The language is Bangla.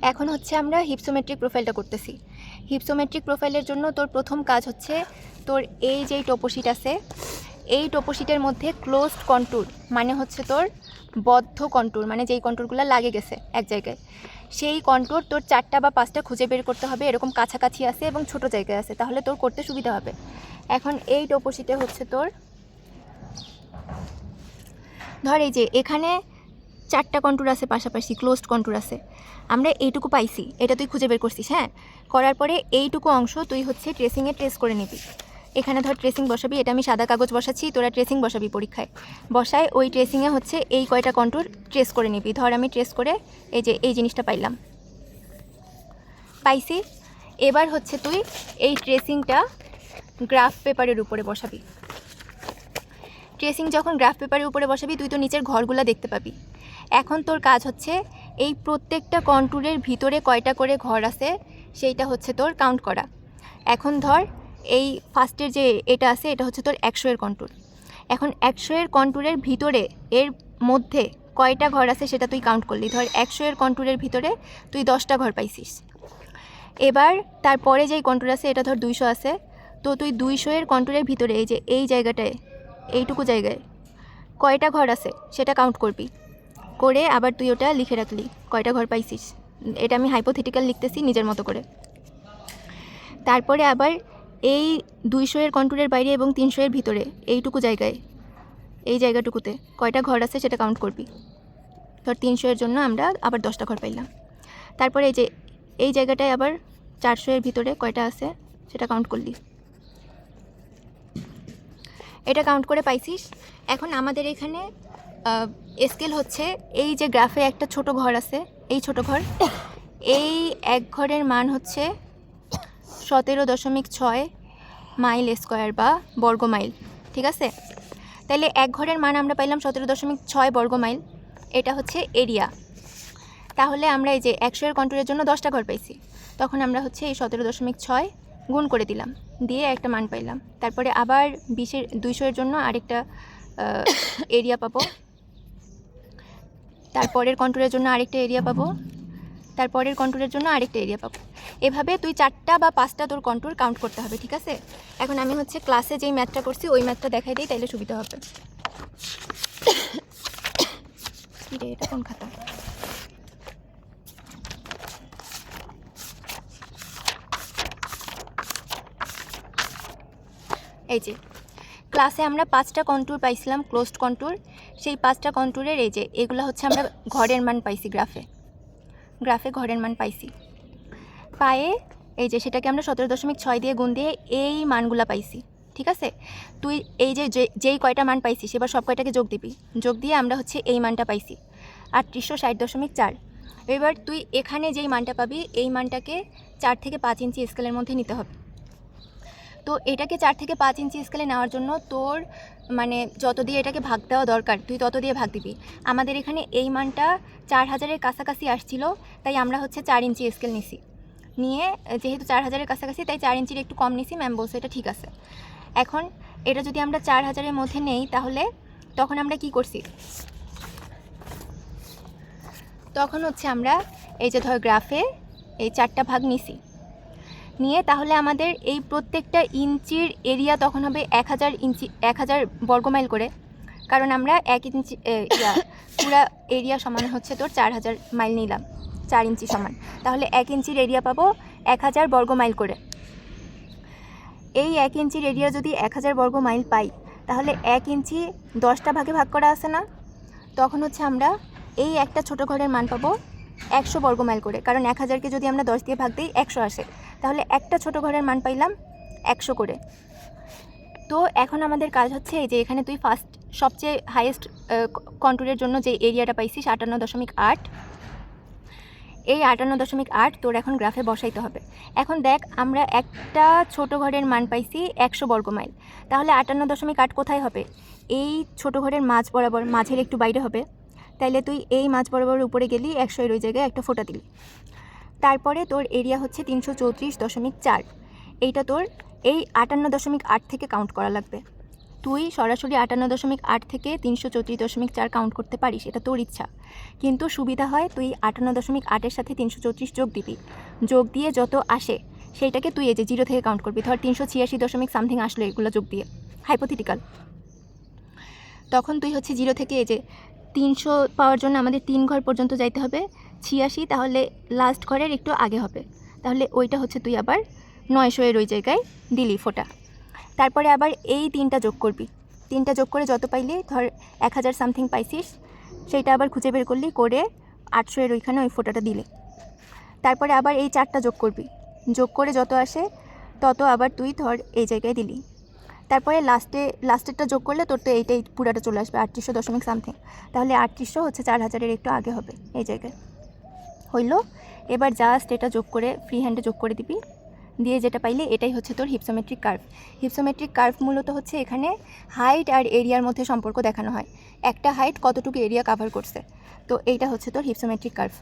এখন হচ্ছে আমরা হিপসোমেট্রিক প্রোফাইলটা করতেছি। হিপসোমেট্রিক প্রোফাইলের জন্য তোর প্রথম কাজ হচ্ছে তোর এই যেই টোপোশিট আছে, এই টোপোশিটের মধ্যে ক্লোজড কন্ট্যুর মানে হচ্ছে তোর বদ্ধ কন্ট্যুর, মানে যেই কন্ট্যুরগুলো লাগে গেছে এক জায়গায়, সেই কন্ট্যুর তোর 4টা বা 5টা খুঁজে বের করতে হবে, এরকম কাছাকাছি আছে এবং ছোট জায়গায় আছে, তাহলে তোর করতে সুবিধা হবে। এখন এই টোপোশিটে হচ্ছে তোর ধর এই যে এখানে 4টা কন্ট্যুর আছে, পাশাপাশি ক্লোজড কন্ট্যুর আছে, আমরা এইটুকু পাইছি, এটা তুই খুঁজে বের করছিস। হ্যাঁ, করার পরে এইটুকু অংশ তুই হচ্ছে ট্রেসিংয়ে ট্রেস করে নিবি। এখানে ধর ট্রেসিং বসাবি, এটা আমি সাদা কাগজ বসাচ্ছি, তোরা ট্রেসিং বসাবি পরীক্ষায়। বসায় ওই ট্রেসিংয়ে হচ্ছে এই কয়টা কন্ট্যুর ট্রেস করে নিবি। ধর আমি ট্রেস করে এই যে এই জিনিসটা পাইছি। এবার হচ্ছে তুই এই ট্রেসিংটা গ্রাফ পেপারের উপরে বসাবি। ট্রেসিং যখন গ্রাফ পেপারের উপরে বসাবি, তুই তো নিচের ঘরগুলো দেখতে পাবি। এখন তোর কাজ হচ্ছে এই প্রত্যেকটা কন্ট্যুরের ভিতরে কয়টা করে ঘর আছে সেইটা হচ্ছে তোর কাউন্ট করা। এখন ধর এই ফার্স্টের যে এটা আছে, এটা হচ্ছে তোর 100 এর কন্ট্যুর। এখন 100 এর কন্ট্যুরের ভিতরে এর মধ্যে কয়টা ঘর আছে সেটা তুই কাউন্ট করলি। ধর 100 এর কন্ট্যুরের ভিতরে তুই 10টা ঘর পাইছিস। এবার তারপরে যেই কন্ট্যুর আছে, এটা ধর 200 আছে, তো তুই 200 এর কন্ট্যুরের ভিতরে এই যে এই জায়গাটায়, এইটুকু জায়গায় কয়টা ঘর আছে সেটা কাউন্ট করবি। করে আবার তুই ওটা লিখে রাখলি কয়টা ঘর পাইছিস। এটা আমি হাইপোথেটিক্যাল লিখতেছি নিজের মতো করে। তারপরে আবার এই 200 এর কন্ট্যুরের বাইরে এবং 300 এর ভিতরে এইটুকু জায়গায়, এই জায়গাটুকুতে কয়টা ঘর আছে সেটা কাউন্ট করবি। ধর 300 এর জন্য আমরা আবার 10টা ঘর পাইলাম। তারপরে এই যে এই জায়গাটায় আবার 400 এর ভিতরে কয়টা আছে সেটা কাউন্ট করলি। এটা কাউন্ট করে পাইছিস। এখন আমাদের এখানে স্কেল হচ্ছে এই যে গ্রাফে একটা ছোট ঘর আছে, এই ছোট ঘর, এই এক ঘরের মান হচ্ছে 17.6 মাইল স্কোয়ার বা বর্গ মাইল। ঠিক আছে, তাহলে এক ঘরের মান আমরা পাইলাম 17.6 বর্গ মাইল, এটা হচ্ছে এরিয়া। তাহলে আমরা এই যে 100 এর কন্ট্যুরের জন্য 10টা ঘর পাইছি, তখন আমরা হচ্ছে এই 17.6 গুণ করে দিলাম, দিয়ে একটা মান পাইলাম। তারপরে আবার 200 এর জন্য আরেকটা এরিয়া পাবো, তারপরের কন্ট্যুরের জন্য আরেকটা এরিয়া পাবো, তারপরের কন্ট্যুরের জন্য আরেকটা এরিয়া পাবো। এভাবে তুই 4টা বা 5টা তোর কন্ট্যুর কাউন্ট করতে হবে। ঠিক আছে, এখন আমি হচ্ছে ক্লাসে যেই ম্যাথটা করছি ওই ম্যাথটা দেখাই দিই, তাইলে সুবিধা হবে। এটা কোন খাতা? এই যে ক্লাসে আমরা 5টা কন্ট্যুর পাইছিলাম, ক্লোজড কন্ট্যুর। সেই 5টা কন্ট্যুরের এই যে এগুলো হচ্ছে আমরা ঘরের মান পাইছি, গ্রাফে ঘরের মান পাইছি। পায়ে এই যে সেটাকে আমরা 17.6 দিয়ে গুণ দিয়ে এই মানগুলো পাইছি। ঠিক আছে, তুই এই যে যেই কয়টা মান পাইছিস এবার সব কয়টাকে যোগ দিবি, যোগ দিয়ে আমরা হচ্ছে এই মানটা পাইছি 3860.4। এবার তুই এখানে যেই মানটা পাবি এই মানটাকে 4 থেকে 5 ইঞ্চি স্কেলের মধ্যে নিতে হবে। তো এটাকে 4 থেকে 5 ইঞ্চি স্কেলে নেওয়ার জন্য তোর মানে যত দিয়ে এটাকে ভাগ দেওয়া দরকার তুই তত দিয়ে ভাগ দিবি। আমাদের এখানে এই মানটা 4000-এর কাছাকাছি আসছিল, তাই আমরা হচ্ছে 4 ইঞ্চি স্কেল নিছি। নিয়ে যেহেতু 4000-এর কাছাকাছি তাই 4 ইঞ্চির একটু কম নিছি, ম্যাম বলছে এটা ঠিক আছে। এখন এটা যদি আমরা 4000-এর মধ্যে নেই তাহলে তখন আমরা কি করছি, তখন হচ্ছে আমরা এই যে ধর গ্রাফে এই 4টা ভাগ নিছি, নিয়ে তাহলে আমাদের এই প্রত্যেকটা ইঞ্চির এরিয়া তখন হবে 1000 বর্গমাইল করে, কারণ আমরা 1 ইঞ্চি পুরা এরিয়া সমান হচ্ছে তোর 4000 মাইল নিলাম, 4 ইঞ্চি সমান, তাহলে 1 ইঞ্চির এরিয়া পাবো 1000 বর্গমাইল করে। এই 1 ইঞ্চির এরিয়া যদি 1000 বর্গমাইল পাই তাহলে 1 ইঞ্চি 10টা ভাগে ভাগ করা আছে না, তখন হচ্ছে আমরা এই একটা ছোট ঘরের মান পাবো 100 বর্গমাইল করে, কারণ 1000-কে যদি আমরা 10 দিয়ে ভাগ দিই 100 আসে, তাহলে একটা ছোট ঘরের মান পাইলাম 100 করে। তো এখন আমাদের কাজ হচ্ছে এই যে এখানে তুই ফার্স্ট সবচেয়ে হাইয়েস্ট কন্ট্যুরের জন্য যে এরিয়াটা পাইছিস 58.8, এই 58.8 তোর এখন গ্রাফে বসাইতে হবে। এখন দেখ আমরা একটা ছোট ঘরের মান পাইছি 100 বর্গমাইল, তাহলে 58.8 কোথায় হবে, এই ছোট ঘরের মাঝ বরাবর, মাঝের একটু বাইরে হবে। তাইলে তুই এই মাঝ বরাবর উপরে গেলি 100-এর ওই জায়গায় একটা ফোঁটা দিলি। তারপরে তোর এরিয়া হচ্ছে 334.4, এইটা তোর এই 58.8 থেকে কাউন্ট করা লাগবে। তুই সরাসরি 58.8 থেকে 334.4 কাউন্ট করতে পারিস, এটা তোর ইচ্ছা। কিন্তু সুবিধা হয় তুই 58.8-এর সাথে 334 যোগ দিবি, যোগ দিয়ে যত আসে সেইটাকে তুই এই যে 0 থেকে কাউন্ট করবি। ধর 386 সামথিং আসলো এগুলো যোগ দিয়ে, হাইপোথেটিক্যাল। তখন তুই হচ্ছে 0 থেকে এই যে 300 পাওয়ার জন্য আমাদের 3 ঘর পর্যন্ত যাইতে হবে, 86, তাহলে লাস্ট ঘরের একটু আগে হবে, তাহলে ওইটা হচ্ছে তুই আবার 900-এর ওই জায়গায় দিলি ফোঁটা। তারপরে আবার এই 3টা যোগ করবি, 3টা যোগ করে যত পাইলি, ধর 1000 সামথিং পাইছিস, সেইটা আবার খুঁজে বের করলি, করে 800-এর ওইখানে ওই ফোঁটাটা দিলি। তারপরে আবার এই 4টা যোগ করবি, যোগ করে যত আসে তত আবার তুই ধর এই জায়গায় দিলি। তারপরে লাস্টেরটা যোগ করলে তোর তো এইটাই পুরাটা চলে আসবে 3800 সামথিং, তাহলে 3800 হচ্ছে 4000-এর একটু আগে হবে এই জায়গায়। হইল, এবার জাস্ট এটা যোগ করে ফ্রি হ্যান্ডে যোগ করে দিবি, দিয়ে যেটা পাইলে এটাই হচ্ছে তোর হিপসোমেট্রিক কার্ভ। হিপসোমেট্রিক কার্ভ মূলত হচ্ছে এখানে হাইট আর এরিয়ার মধ্যে সম্পর্ক দেখানো হয়, একটা হাইট কতটুকু এরিয়া কাভার করছে, তো এইটা হচ্ছে তোর হিপসোমেট্রিক কার্ভ।